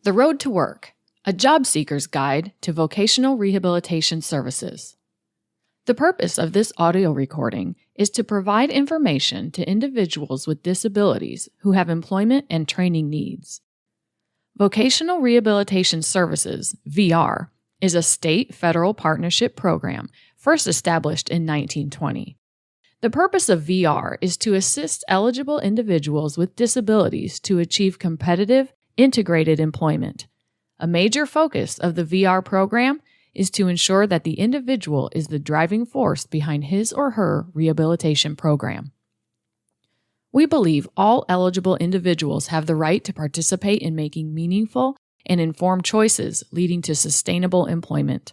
The Road to Work, a job seeker's guide to vocational rehabilitation services. The purpose of this audio recording is to provide information to individuals with disabilities who have employment and training needs. Vocational Rehabilitation Services, VR, is a state-federal partnership program first established in 1920. The purpose of VR is to assist eligible individuals with disabilities to achieve competitive, integrated employment. A major focus of the VR program is to ensure that the individual is the driving force behind his or her rehabilitation program. We believe all eligible individuals have the right to participate in making meaningful and informed choices leading to sustainable employment.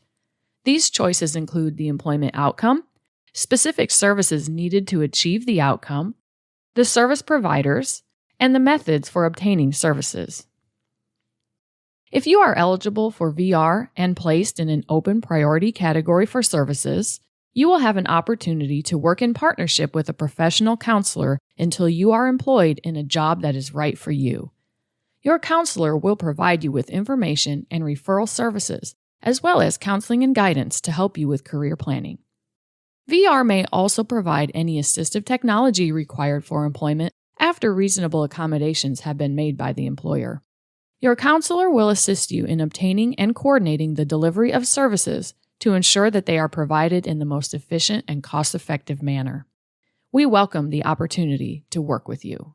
These choices include the employment outcome, specific services needed to achieve the outcome, the service providers, and the methods for obtaining services. If you are eligible for VR and placed in an open priority category for services, you will have an opportunity to work in partnership with a professional counselor until you are employed in a job that is right for you. Your counselor will provide you with information and referral services, as well as counseling and guidance to help you with career planning. VR may also provide any assistive technology required for employment after reasonable accommodations have been made by the employer. Your counselor will assist you in obtaining and coordinating the delivery of services to ensure that they are provided in the most efficient and cost-effective manner. We welcome the opportunity to work with you.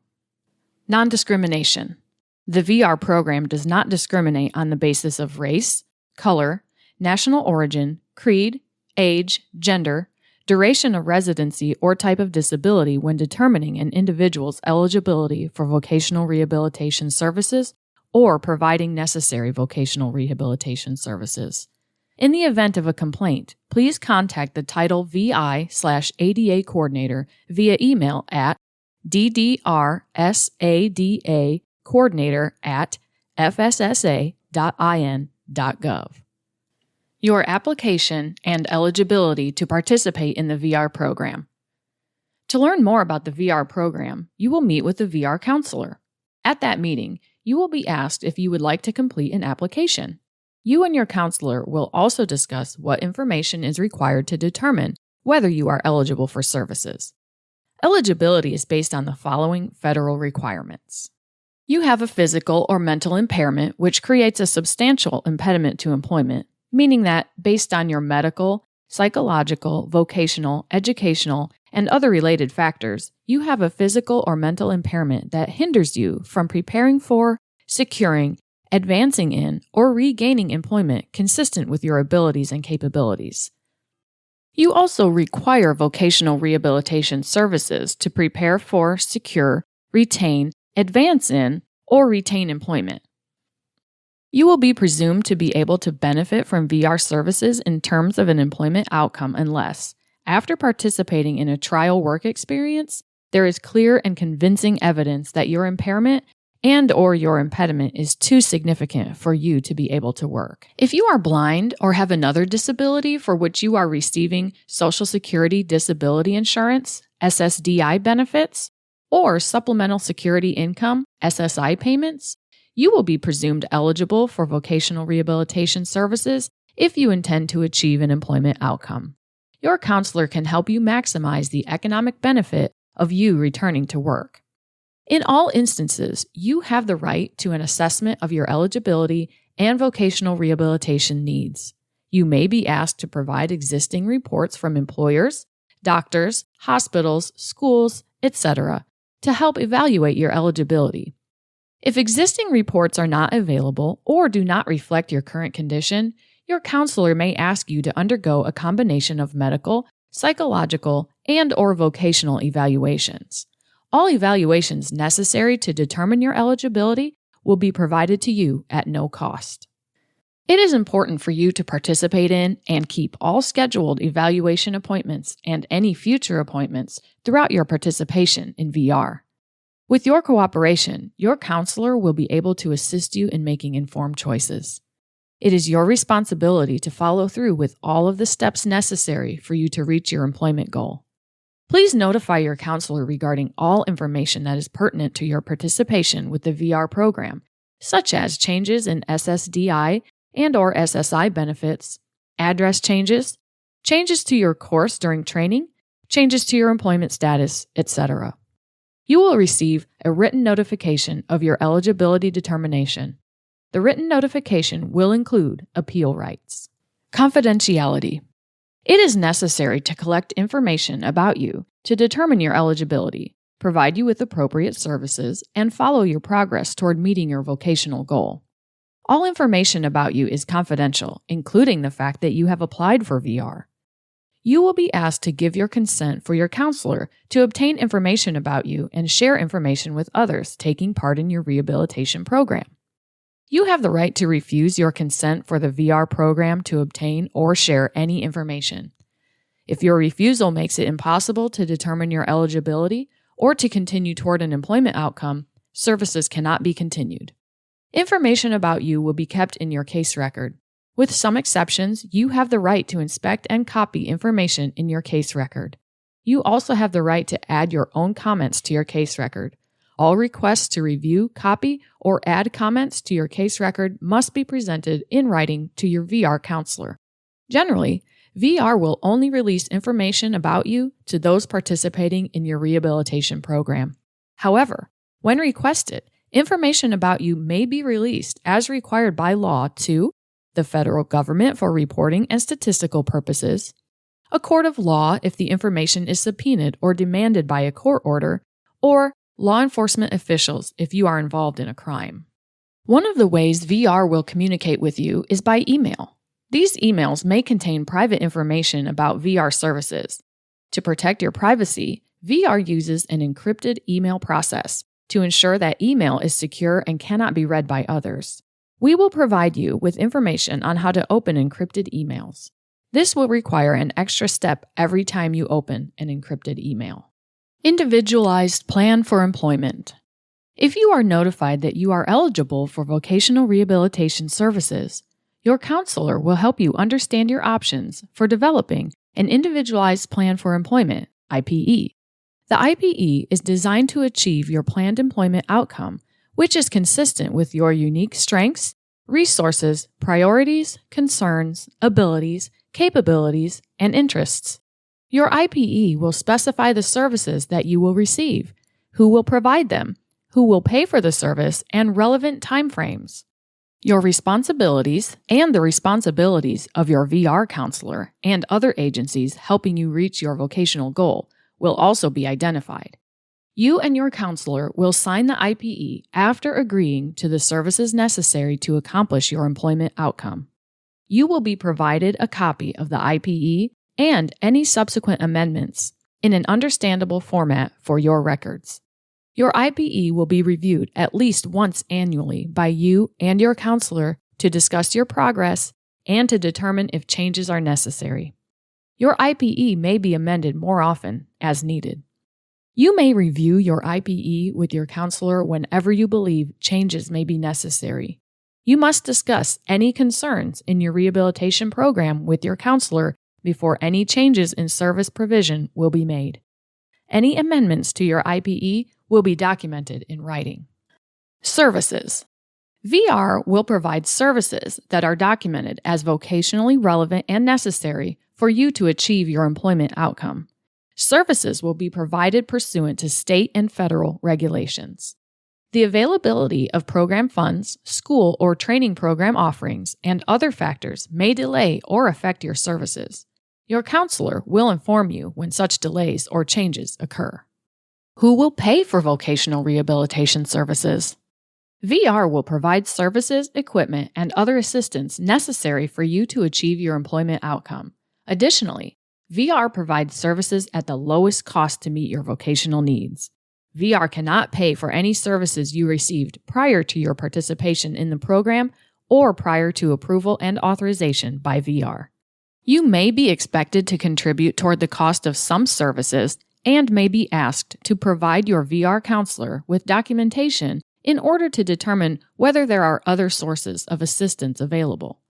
Non-discrimination. The VR program does not discriminate on the basis of race, color, national origin, creed, age, gender, duration of residency, or type of disability when determining an individual's eligibility for vocational rehabilitation services or providing necessary vocational rehabilitation services. In the event of a complaint, please contact the Title VI/ADA coordinator via email at ddrsadacoordinator@fssa.in.gov. Your application and eligibility to participate in the VR program. To learn more about the VR program, you will meet with the VR counselor. At that meeting, you will be asked if you would like to complete an application. You and your counselor will also discuss what information is required to determine whether you are eligible for services. Eligibility is based on the following federal requirements. You have a physical or mental impairment which creates a substantial impediment to employment, meaning that based on your medical, psychological, vocational, educational, and other related factors, you have a physical or mental impairment that hinders you from preparing for, securing, advancing in, or regaining employment consistent with your abilities and capabilities. You also require vocational rehabilitation services to prepare for, secure, retain, advance in, or retain employment. You will be presumed to be able to benefit from VR services in terms of an employment outcome unless, after participating in a trial work experience, there is clear and convincing evidence that your impairment and/or your impediment is too significant for you to be able to work. If you are blind or have another disability for which you are receiving Social Security Disability Insurance, SSDI benefits, or Supplemental Security Income, SSI payments, you will be presumed eligible for vocational rehabilitation services if you intend to achieve an employment outcome. Your counselor can help you maximize the economic benefit of you returning to work. In all instances, you have the right to an assessment of your eligibility and vocational rehabilitation needs. You may be asked to provide existing reports from employers, doctors, hospitals, schools, etc., to help evaluate your eligibility. If existing reports are not available or do not reflect your current condition, your counselor may ask you to undergo a combination of medical, psychological, and/or vocational evaluations. All evaluations necessary to determine your eligibility will be provided to you at no cost. It is important for you to participate in and keep all scheduled evaluation appointments and any future appointments throughout your participation in VR. With your cooperation, your counselor will be able to assist you in making informed choices. It is your responsibility to follow through with all of the steps necessary for you to reach your employment goal. Please notify your counselor regarding all information that is pertinent to your participation with the VR program such as changes in SSDI and/or SSI benefits, address changes, changes to your course during training, changes to your employment status, etc. You will receive a written notification of your eligibility determination. The written notification will include appeal rights. Confidentiality. It is necessary to collect information about you to determine your eligibility, provide you with appropriate services, and follow your progress toward meeting your vocational goal. All information about you is confidential, including the fact that you have applied for VR. You will be asked to give your consent for your counselor to obtain information about you and share information with others taking part in your rehabilitation program. You have the right to refuse your consent for the VR program to obtain or share any information. If your refusal makes it impossible to determine your eligibility or to continue toward an employment outcome, services cannot be continued. Information about you will be kept in your case record. With some exceptions, you have the right to inspect and copy information in your case record. You also have the right to add your own comments to your case record. All requests to review, copy, or add comments to your case record must be presented in writing to your VR counselor. Generally, VR will only release information about you to those participating in your rehabilitation program. However, when requested, information about you may be released as required by law to the federal government for reporting and statistical purposes, a court of law if the information is subpoenaed or demanded by a court order, or law enforcement officials if you are involved in a crime. One of the ways VR will communicate with you is by email. These emails may contain private information about VR services. To protect your privacy, VR uses an encrypted email process to ensure that email is secure and cannot be read by others. We will provide you with information on how to open encrypted emails. This will require an extra step every time you open an encrypted email. Individualized plan for employment. If you are notified that you are eligible for vocational rehabilitation services, your counselor will help you understand your options for developing an individualized plan for employment, IPE. The IPE is designed to achieve your planned employment outcome, which is consistent with your unique strengths, resources, priorities, concerns, abilities, capabilities, and interests. Your IPE will specify the services that you will receive, who will provide them, who will pay for the service, and relevant timeframes. Your responsibilities and the responsibilities of your VR counselor and other agencies helping you reach your vocational goal will also be identified. You and your counselor will sign the IPE after agreeing to the services necessary to accomplish your employment outcome. You will be provided a copy of the IPE and any subsequent amendments in an understandable format for your records. Your IPE will be reviewed at least once annually by you and your counselor to discuss your progress and to determine if changes are necessary. Your IPE may be amended more often as needed. You may review your IPE with your counselor whenever you believe changes may be necessary. You must discuss any concerns in your rehabilitation program with your counselor before any changes in service provision will be made. Any amendments to your IPE will be documented in writing. Services. VR will provide services that are documented as vocationally relevant and necessary for you to achieve your employment outcome. Services will be provided pursuant to state and federal regulations. The availability of program funds, school or training program offerings, and other factors may delay or affect your services. Your counselor will inform you when such delays or changes occur. Who will pay for vocational rehabilitation services? VR will provide services, equipment, and other assistance necessary for you to achieve your employment outcome. Additionally, VR provides services at the lowest cost to meet your vocational needs. VR cannot pay for any services you received prior to your participation in the program or prior to approval and authorization by VR. You may be expected to contribute toward the cost of some services and may be asked to provide your VR counselor with documentation in order to determine whether there are other sources of assistance available.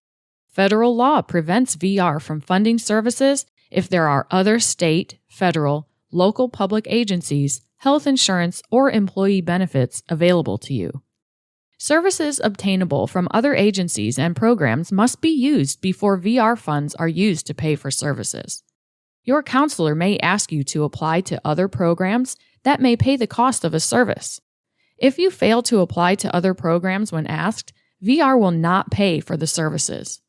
Federal law prevents VR from funding services if there are other state, federal, local public agencies, health insurance, or employee benefits available to you. Services obtainable from other agencies and programs must be used before VR funds are used to pay for services. Your counselor may ask you to apply to other programs that may pay the cost of a service. If you fail to apply to other programs when asked, VR will not pay for the services.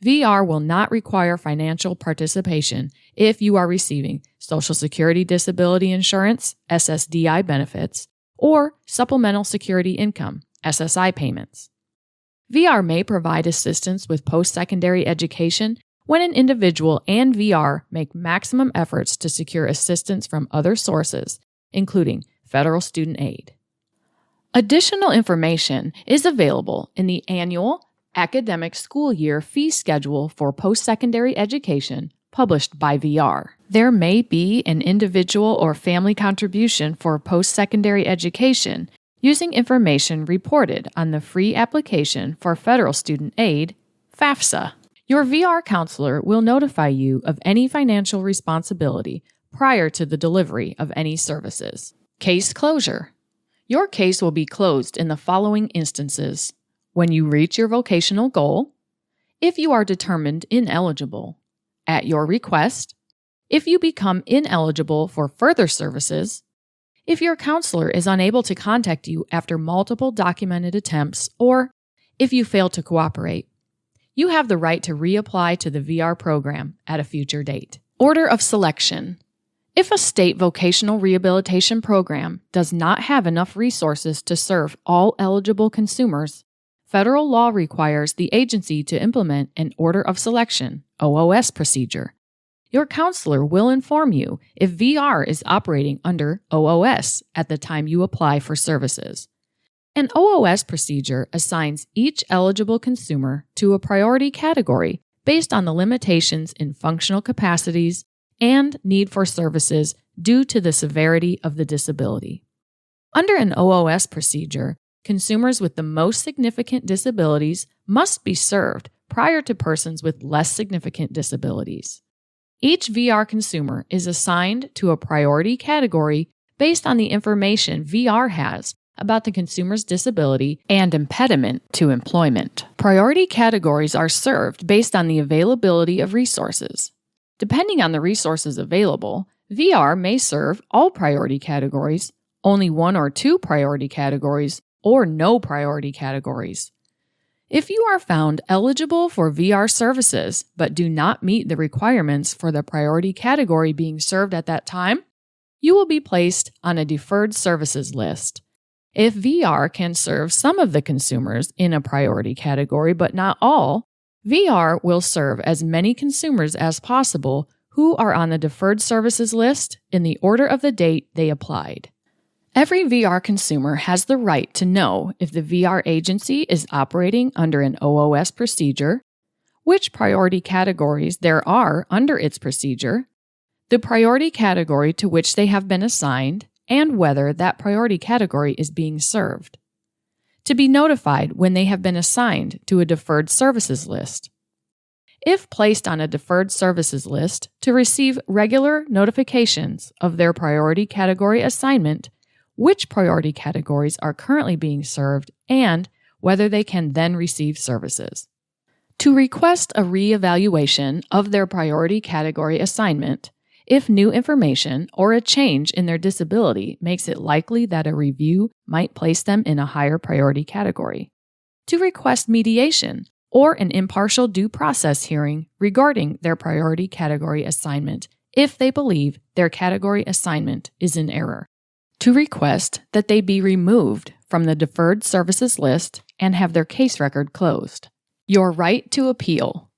VR will not require financial participation if you are receiving Social Security Disability Insurance, SSDI benefits, or Supplemental Security Income, SSI payments. VR may provide assistance with post-secondary education when an individual and VR make maximum efforts to secure assistance from other sources, including federal student aid. Additional information is available in the annual academic school year fee schedule for post-secondary education published by VR. There may be an individual or family contribution for post-secondary education using information reported on the free application for federal student aid, FAFSA. Your VR counselor will notify you of any financial responsibility prior to the delivery of any services. Case closure. Your case will be closed in the following instances: when you reach your vocational goal, if you are determined ineligible, at your request, if you become ineligible for further services, if your counselor is unable to contact you after multiple documented attempts, or if you fail to cooperate. You have the right to reapply to the VR program at a future date. Order of selection. If a state vocational rehabilitation program does not have enough resources to serve all eligible consumers, federal law requires the agency to implement an Order of Selection, OOS procedure. Your counselor will inform you if VR is operating under OOS at the time you apply for services. An OOS procedure assigns each eligible consumer to a priority category based on the limitations in functional capacities and need for services due to the severity of the disability. Under an OOS procedure, consumers with the most significant disabilities must be served prior to persons with less significant disabilities. Each VR consumer is assigned to a priority category based on the information VR has about the consumer's disability and impediment to employment. Priority categories are served based on the availability of resources. Depending on the resources available, VR may serve all priority categories, only one or two priority categories, or no priority categories. If you are found eligible for VR services but do not meet the requirements for the priority category being served at that time, you will be placed on a deferred services list. If VR can serve some of the consumers in a priority category but not all, VR will serve as many consumers as possible who are on the deferred services list in the order of the date they applied. Every VR consumer has the right to know if the VR agency is operating under an OOS procedure, which priority categories there are under its procedure, the priority category to which they have been assigned, and whether that priority category is being served. To be notified when they have been assigned to a deferred services list. If placed on a deferred services list, to receive regular notifications of their priority category assignment, which priority categories are currently being served, and whether they can then receive services. To request a reevaluation of their priority category assignment, if new information or a change in their disability makes it likely that a review might place them in a higher priority category. To request mediation or an impartial due process hearing regarding their priority category assignment if they believe their category assignment is in error. To request that they be removed from the deferred services list and have their case record closed. Your right to appeal.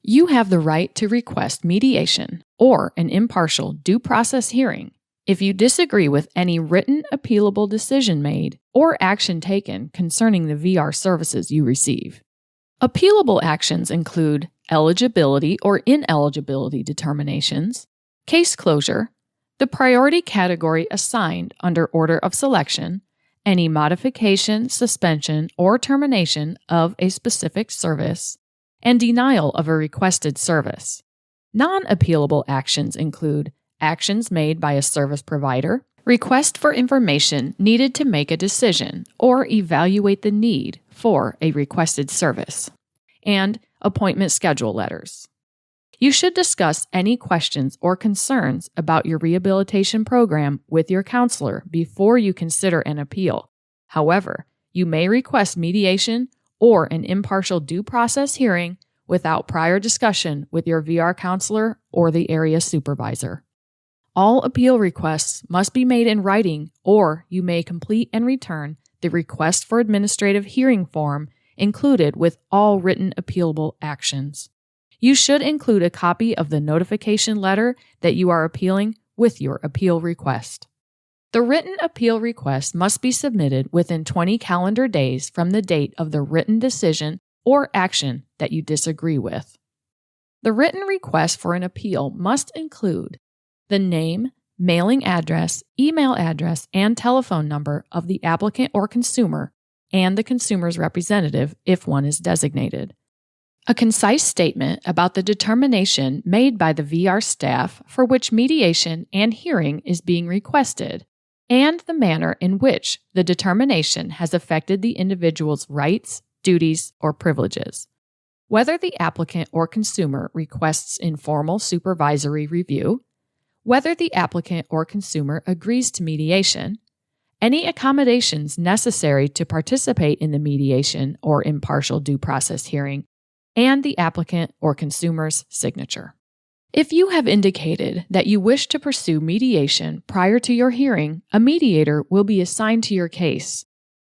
You have the right to request mediation or an impartial due process hearing if you disagree with any written appealable decision made or action taken concerning the VR services you receive. Appealable actions include eligibility or ineligibility determinations, case closure, the priority category assigned under order of selection, any modification, suspension, or termination of a specific service, and denial of a requested service. Non-appealable actions include actions made by a service provider, Request for information needed to make a decision or evaluate the need for a requested service. And appointment schedule letters. You should discuss any questions or concerns about your rehabilitation program with your counselor before you consider an appeal. However, you may request mediation or an impartial due process hearing without prior discussion with your VR counselor or the area supervisor. All appeal requests must be made in writing, or you may complete and return the request for administrative hearing form included with all written appealable actions. You should include a copy of the notification letter that you are appealing with your appeal request. The written appeal request must be submitted within 20 calendar days from the date of the written decision or action that you disagree with. The written request for an appeal must include the name, mailing address, email address, and telephone number of the applicant or consumer and the consumer's representative if one is designated. A concise statement about the determination made by the VR staff for which mediation and hearing is being requested, and the manner in which the determination has affected the individual's rights, duties, or privileges. Whether the applicant or consumer requests informal supervisory review, whether the applicant or consumer agrees to mediation, any accommodations necessary to participate in the mediation or impartial due process hearing, and the applicant or consumer's signature. If you have indicated that you wish to pursue mediation prior to your hearing, a mediator will be assigned to your case.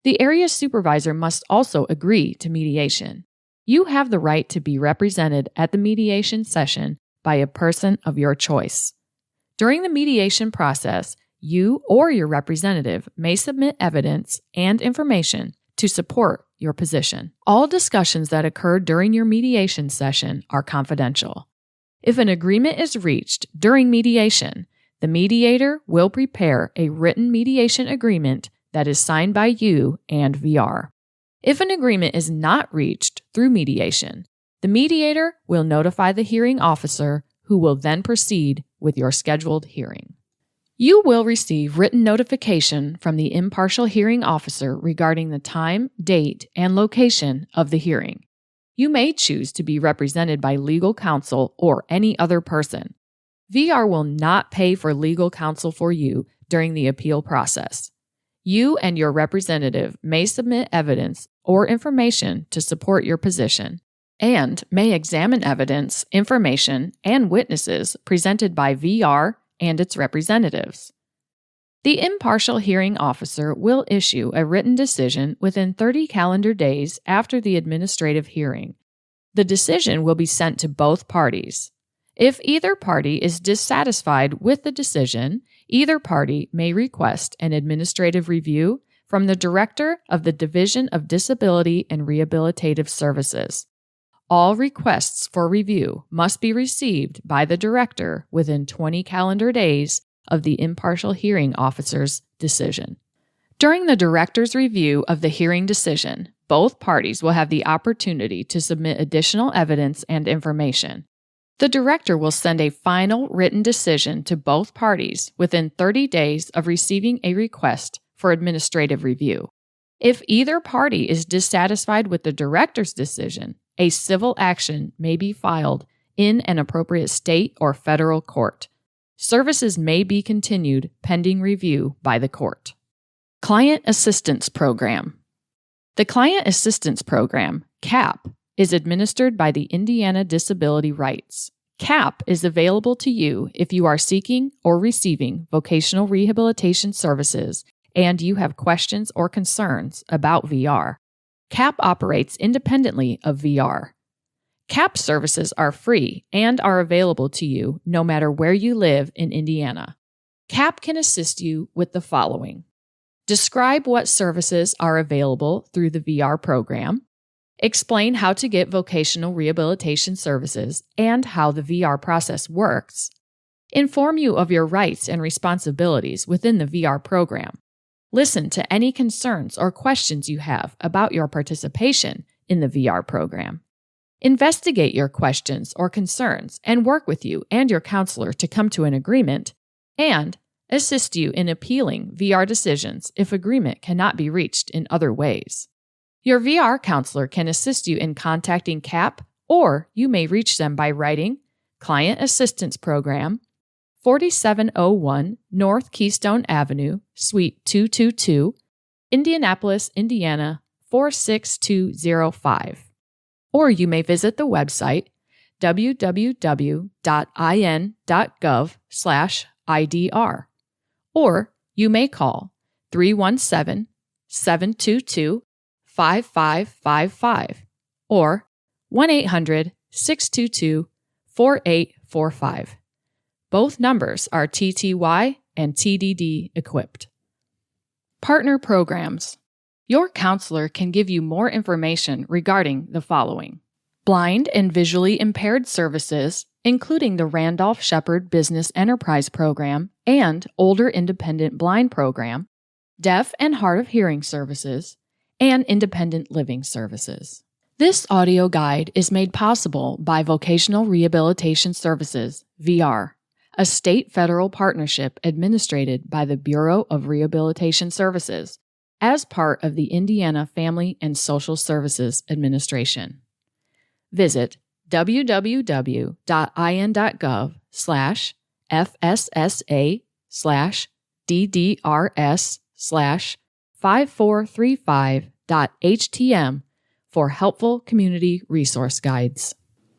The area supervisor must also agree to mediation. You have the right to be represented at the mediation session by a person of your choice. During the mediation process, you or your representative may submit evidence and information to support your position. All discussions that occur during your mediation session are confidential. If an agreement is reached during mediation, the mediator will prepare a written mediation agreement that is signed by you and VR. If an agreement is not reached through mediation, the mediator will notify the hearing officer, who will then proceed with your scheduled hearing. You will receive written notification from the impartial hearing officer regarding the time, date, and location of the hearing. You may choose to be represented by legal counsel or any other person. VR will not pay for legal counsel for you during the appeal process. You and your representative may submit evidence or information to support your position, and may examine evidence, information, and witnesses presented by VR and its representatives. The impartial hearing officer will issue a written decision within 30 calendar days after the administrative hearing. The decision will be sent to both parties. If either party is dissatisfied with the decision, either party may request an administrative review from the Director of the Division of Disability and Rehabilitative Services. All requests for review must be received by the director within 20 calendar days of the impartial hearing officer's decision. During the director's review of the hearing decision, both parties will have the opportunity to submit additional evidence and information. The director will send a final written decision to both parties within 30 days of receiving a request for administrative review. If either party is dissatisfied with the director's decision, a civil action may be filed in an appropriate state or federal court. Services may be continued pending review by the court. Client Assistance Program. The Client Assistance Program, CAP, is administered by the Indiana Disability Rights. CAP is available to you if you are seeking or receiving vocational rehabilitation services and you have questions or concerns about VR. CAP operates independently of VR. CAP services are free and are available to you no matter where you live in Indiana. CAP can assist you with the following. Describe what services are available through the VR program. Explain how to get vocational rehabilitation services and how the VR process works. Inform you of your rights and responsibilities within the VR program. Listen to any concerns or questions you have about your participation in the VR program. Investigate your questions or concerns and work with you and your counselor to come to an agreement, and assist you in appealing VR decisions if agreement cannot be reached in other ways. Your VR counselor can assist you in contacting CAP, or you may reach them by writing Client Assistance Program, 4701 North Keystone Avenue, Suite 222, Indianapolis, Indiana 46205. Or you may visit the website www.in.gov/IDR. Or you may call 317-722-5555 or 1-800-622-4845. Both numbers are TTY and TDD equipped. Partner programs. Your counselor can give you more information regarding the following: blind and visually impaired services, including the Randolph Shepherd Business Enterprise Program and Older Independent Blind Program, deaf and hard of hearing services, and independent living services. This audio guide is made possible by Vocational Rehabilitation Services, VR, a state-federal partnership administered by the Bureau of Rehabilitation Services as part of the Indiana Family and Social Services Administration. Visit www.in.gov/FSSA/DDRS/5435.htm for helpful community resource guides.